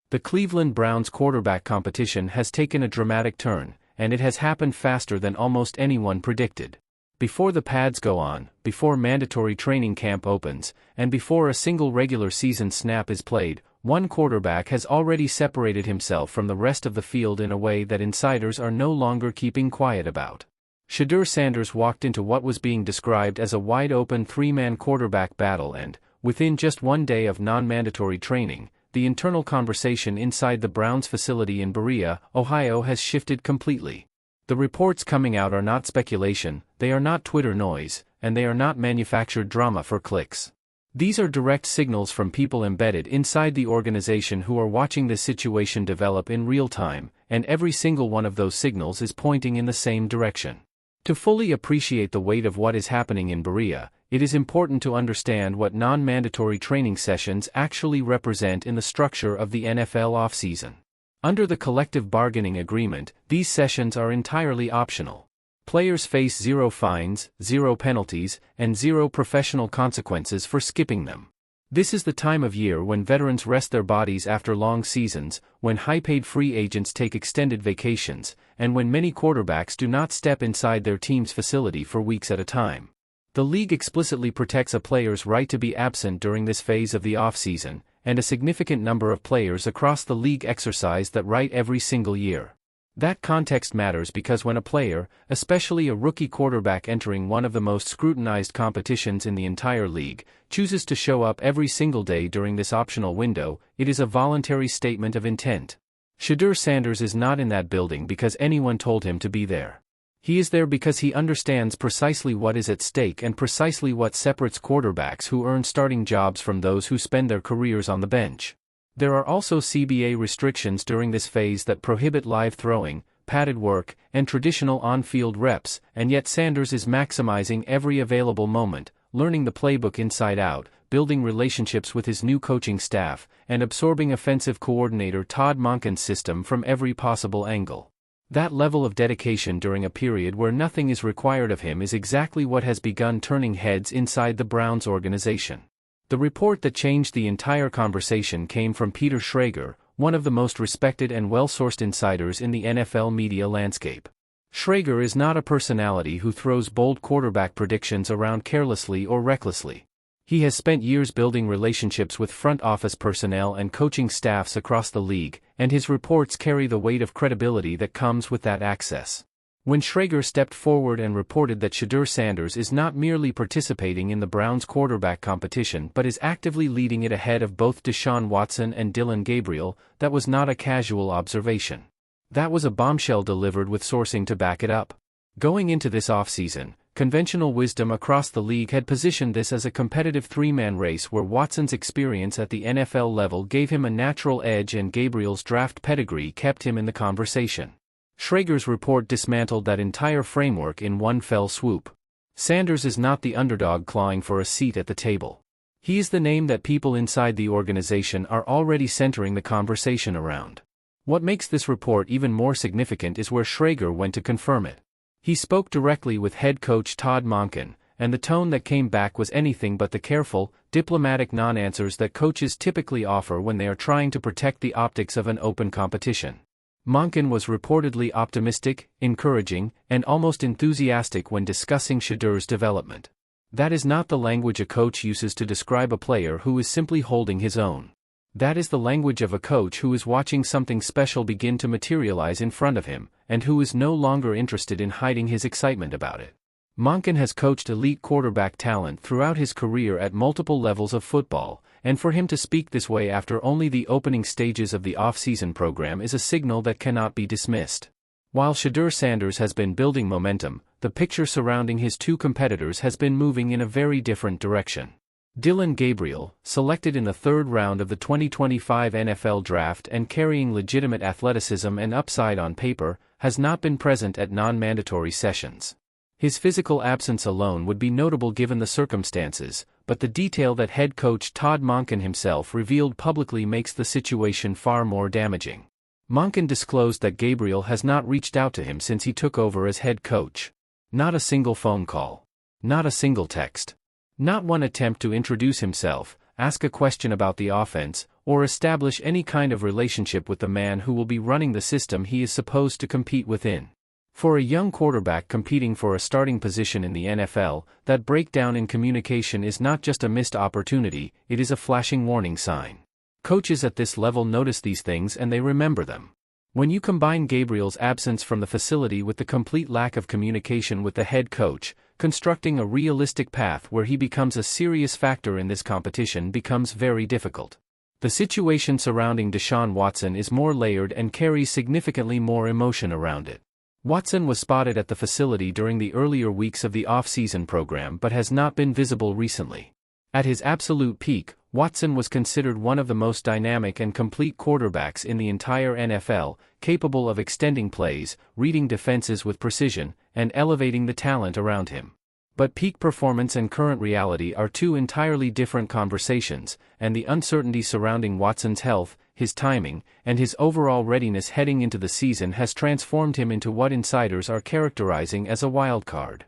The Cleveland Browns quarterback competition has taken a dramatic turn, and it has happened faster than almost anyone predicted. Before the pads go on, before mandatory training camp opens, and before a single regular season snap is played, one quarterback has already separated himself from the rest of the field in a way that insiders are no longer keeping quiet about. Shedeur Sanders walked into what was being described as a wide-open three-man quarterback battle and, within just one day of non-mandatory training, the internal conversation inside the Browns facility in Berea, Ohio has shifted completely. The reports coming out are not speculation, they are not Twitter noise, and they are not manufactured drama for clicks. These are direct signals from people embedded inside the organization who are watching this situation develop in real time, and every single one of those signals is pointing in the same direction. To fully appreciate the weight of what is happening in Berea, it is important to understand what non-mandatory training sessions actually represent in the structure of the NFL offseason. Under the collective bargaining agreement, these sessions are entirely optional. Players face 0 fines, 0 penalties, and 0 professional consequences for skipping them. This is the time of year when veterans rest their bodies after long seasons, when high-paid free agents take extended vacations, and when many quarterbacks do not step inside their team's facility for weeks at a time. The league explicitly protects a player's right to be absent during this phase of the offseason, and a significant number of players across the league exercise that right every single year. That context matters because when a player, especially a rookie quarterback entering one of the most scrutinized competitions in the entire league, chooses to show up every single day during this optional window, it is a voluntary statement of intent. Shedeur Sanders is not in that building because anyone told him to be there. He is there because he understands precisely what is at stake and precisely what separates quarterbacks who earn starting jobs from those who spend their careers on the bench. There are also CBA restrictions during this phase that prohibit live throwing, padded work, and traditional on-field reps, and yet Sanders is maximizing every available moment, learning the playbook inside out, building relationships with his new coaching staff, and absorbing offensive coordinator Todd Monken's system from every possible angle. That level of dedication during a period where nothing is required of him is exactly what has begun turning heads inside the Browns organization. The report that changed the entire conversation came from Peter Schrager, one of the most respected and well-sourced insiders in the NFL media landscape. Schrager is not a personality who throws bold quarterback predictions around carelessly or recklessly. He has spent years building relationships with front office personnel and coaching staffs across the league, and his reports carry the weight of credibility that comes with that access. When Schrager stepped forward and reported that Shedeur Sanders is not merely participating in the Browns quarterback competition but is actively leading it ahead of both Deshaun Watson and Gabriel, that was not a casual observation. That was a bombshell delivered with sourcing to back it up. Going into this offseason, conventional wisdom across the league had positioned this as a competitive three-man race where Watson's experience at the NFL level gave him a natural edge and Gabriel's draft pedigree kept him in the conversation. Schrager's report dismantled that entire framework in one fell swoop. Sanders is not the underdog clawing for a seat at the table. He is the name that people inside the organization are already centering the conversation around. What makes this report even more significant is where Schrager went to confirm it. He spoke directly with head coach Todd Monken, and the tone that came back was anything but the careful, diplomatic non-answers that coaches typically offer when they are trying to protect the optics of an open competition. Monken was reportedly optimistic, encouraging, and almost enthusiastic when discussing Shedeur's development. That is not the language a coach uses to describe a player who is simply holding his own. That is the language of a coach who is watching something special begin to materialize in front of him, and who is no longer interested in hiding his excitement about it. Monken has coached elite quarterback talent throughout his career at multiple levels of football, and for him to speak this way after only the opening stages of the off-season program is a signal that cannot be dismissed. While Shedeur Sanders has been building momentum, the picture surrounding his two competitors has been moving in a very different direction. Gabriel, selected in the third round of the 2025 NFL Draft and carrying legitimate athleticism and upside on paper, has not been present at non-mandatory sessions. His physical absence alone would be notable given the circumstances, but the detail that head coach Todd Monken himself revealed publicly makes the situation far more damaging. Monken disclosed that Gabriel has not reached out to him since he took over as head coach. Not a single phone call. Not a single text. Not one attempt to introduce himself, ask a question about the offense, or establish any kind of relationship with the man who will be running the system he is supposed to compete within. For a young quarterback competing for a starting position in the NFL, that breakdown in communication is not just a missed opportunity, it is a flashing warning sign. Coaches at this level notice these things and they remember them. When you combine Gabriel's absence from the facility with the complete lack of communication with the head coach, constructing a realistic path where he becomes a serious factor in this competition becomes very difficult. The situation surrounding Deshaun Watson is more layered and carries significantly more emotion around it. Watson was spotted at the facility during the earlier weeks of the off-season program but has not been visible recently. At his absolute peak, Watson was considered one of the most dynamic and complete quarterbacks in the entire NFL, capable of extending plays, reading defenses with precision, and elevating the talent around him. But peak performance and current reality are two entirely different conversations, and the uncertainty surrounding Watson's health, his timing, and his overall readiness heading into the season has transformed him into what insiders are characterizing as a wildcard.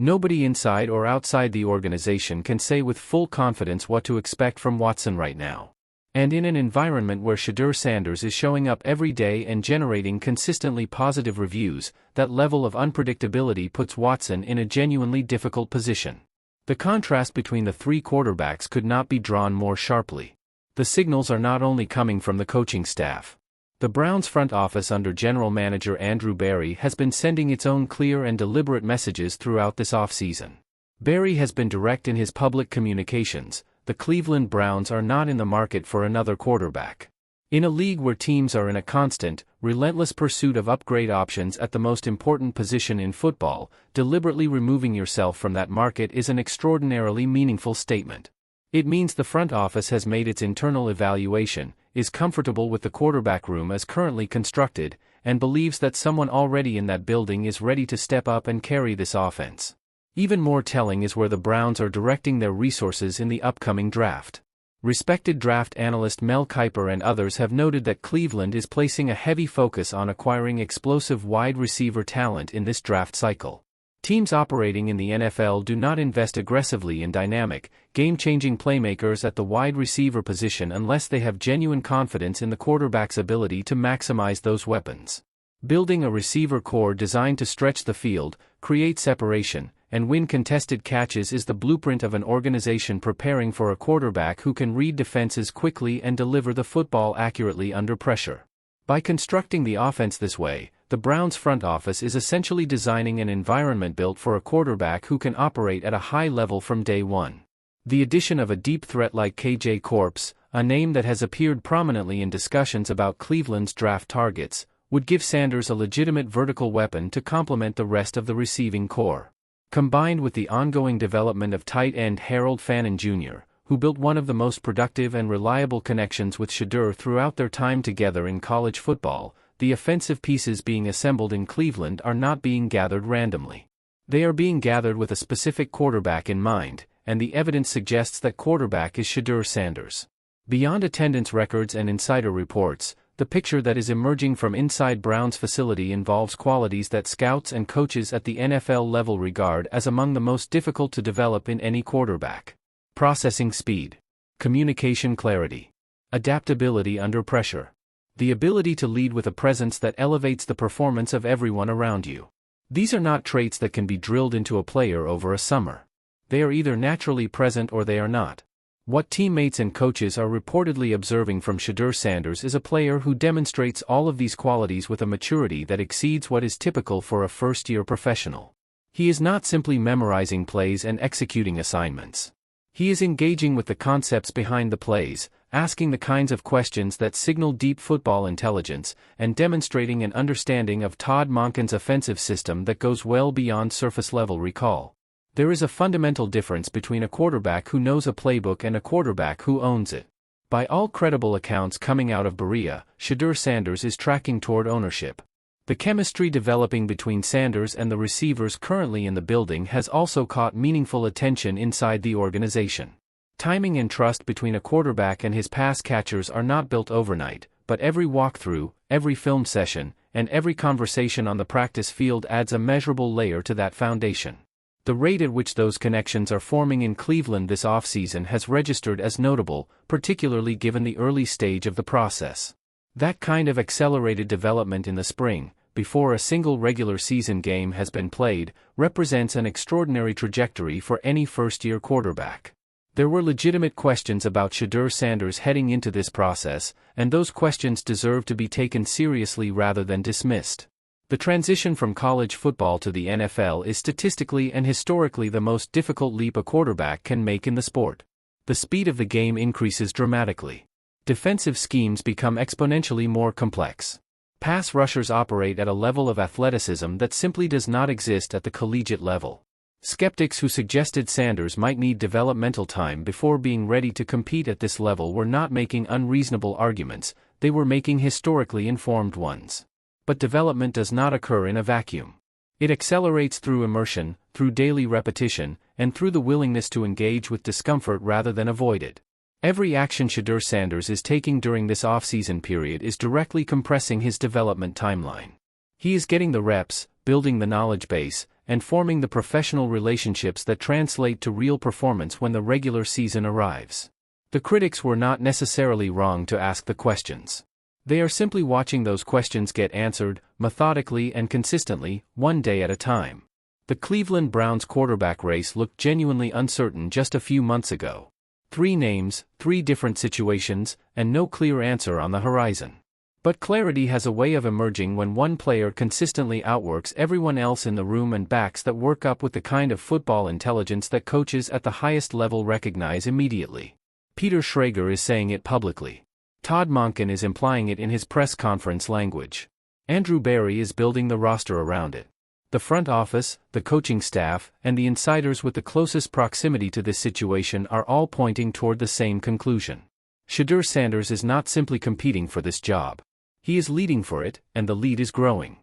Nobody inside or outside the organization can say with full confidence what to expect from Watson right now. And in an environment where Shedeur Sanders is showing up every day and generating consistently positive reviews, that level of unpredictability puts Watson in a genuinely difficult position. The contrast between the three quarterbacks could not be drawn more sharply. The signals are not only coming from the coaching staff. The Browns front office under general manager Andrew Berry has been sending its own clear and deliberate messages throughout this offseason. Berry has been direct in his public communications. The Cleveland Browns are not in the market for another quarterback. In a league where teams are in a constant, relentless pursuit of upgrade options at the most important position in football, deliberately removing yourself from that market is an extraordinarily meaningful statement. It means the front office has made its internal evaluation, is comfortable with the quarterback room as currently constructed, and believes that someone already in that building is ready to step up and carry this offense. Even more telling is where the Browns are directing their resources in the upcoming draft. Respected draft analyst Mel Kiper and others have noted that Cleveland is placing a heavy focus on acquiring explosive wide receiver talent in this draft cycle. Teams operating in the NFL do not invest aggressively in dynamic, game-changing playmakers at the wide receiver position unless they have genuine confidence in the quarterback's ability to maximize those weapons. Building a receiver core designed to stretch the field, create separation, and win contested catches is the blueprint of an organization preparing for a quarterback who can read defenses quickly and deliver the football accurately under pressure. By constructing the offense this way, the Browns front office is essentially designing an environment built for a quarterback who can operate at a high level from day one. The addition of a deep threat like KJ Corpse, a name that has appeared prominently in discussions about Cleveland's draft targets, would give Sanders a legitimate vertical weapon to complement the rest of the receiving core. Combined with the ongoing development of tight end Harold Fannin Jr., who built one of the most productive and reliable connections with Shedeur throughout their time together in college football, the offensive pieces being assembled in Cleveland are not being gathered randomly. They are being gathered with a specific quarterback in mind, and the evidence suggests that quarterback is Shedeur Sanders. Beyond attendance records and insider reports, the picture that is emerging from inside Browns facility involves qualities that scouts and coaches at the NFL level regard as among the most difficult to develop in any quarterback. Processing speed, communication clarity, adaptability under pressure, the ability to lead with a presence that elevates the performance of everyone around you. These are not traits that can be drilled into a player over a summer. They are either naturally present or they are not. What teammates and coaches are reportedly observing from Shedeur Sanders is a player who demonstrates all of these qualities with a maturity that exceeds what is typical for a first-year professional. He is not simply memorizing plays and executing assignments. He is engaging with the concepts behind the plays, asking the kinds of questions that signal deep football intelligence, and demonstrating an understanding of Todd Monken's offensive system that goes well beyond surface-level recall. There is a fundamental difference between a quarterback who knows a playbook and a quarterback who owns it. By all credible accounts coming out of Berea, Shedeur Sanders is tracking toward ownership. The chemistry developing between Sanders and the receivers currently in the building has also caught meaningful attention inside the organization. Timing and trust between a quarterback and his pass catchers are not built overnight, but every walkthrough, every film session, and every conversation on the practice field adds a measurable layer to that foundation. The rate at which those connections are forming in Cleveland this offseason has registered as notable, particularly given the early stage of the process. That kind of accelerated development in the spring, before a single regular season game has been played, represents an extraordinary trajectory for any first-year quarterback. There were legitimate questions about Shedeur Sanders heading into this process, and those questions deserve to be taken seriously rather than dismissed. The transition from college football to the NFL is statistically and historically the most difficult leap a quarterback can make in the sport. The speed of the game increases dramatically. Defensive schemes become exponentially more complex. Pass rushers operate at a level of athleticism that simply does not exist at the collegiate level. Skeptics who suggested Sanders might need developmental time before being ready to compete at this level were not making unreasonable arguments, they were making historically informed ones. But development does not occur in a vacuum. It accelerates through immersion, through daily repetition, and through the willingness to engage with discomfort rather than avoid it. Every action Shedeur Sanders is taking during this off-season period is directly compressing his development timeline. He is getting the reps, building the knowledge base, and forming the professional relationships that translate to real performance when the regular season arrives. The critics were not necessarily wrong to ask the questions. They are simply watching those questions get answered, methodically and consistently, one day at a time. The Cleveland Browns quarterback race looked genuinely uncertain just a few months ago. 3 names, 3 different situations, and no clear answer on the horizon. But clarity has a way of emerging when one player consistently outworks everyone else in the room and backs that work up with the kind of football intelligence that coaches at the highest level recognize immediately. Peter Schrager is saying it publicly. Todd Monken is implying it in his press conference language. Andrew Berry is building the roster around it. The front office, the coaching staff, and the insiders with the closest proximity to this situation are all pointing toward the same conclusion. Shedeur Sanders is not simply competing for this job. He is leading for it, and the lead is growing.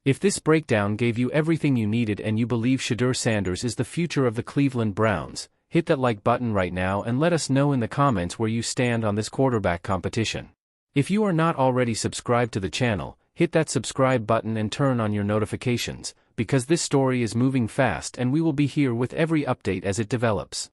If this breakdown gave you everything you needed and you believe Shedeur Sanders is the future of the Cleveland Browns, hit that like button right now and let us know in the comments where you stand on this quarterback competition. If you are not already subscribed to the channel, hit that subscribe button and turn on your notifications, because this story is moving fast and we will be here with every update as it develops.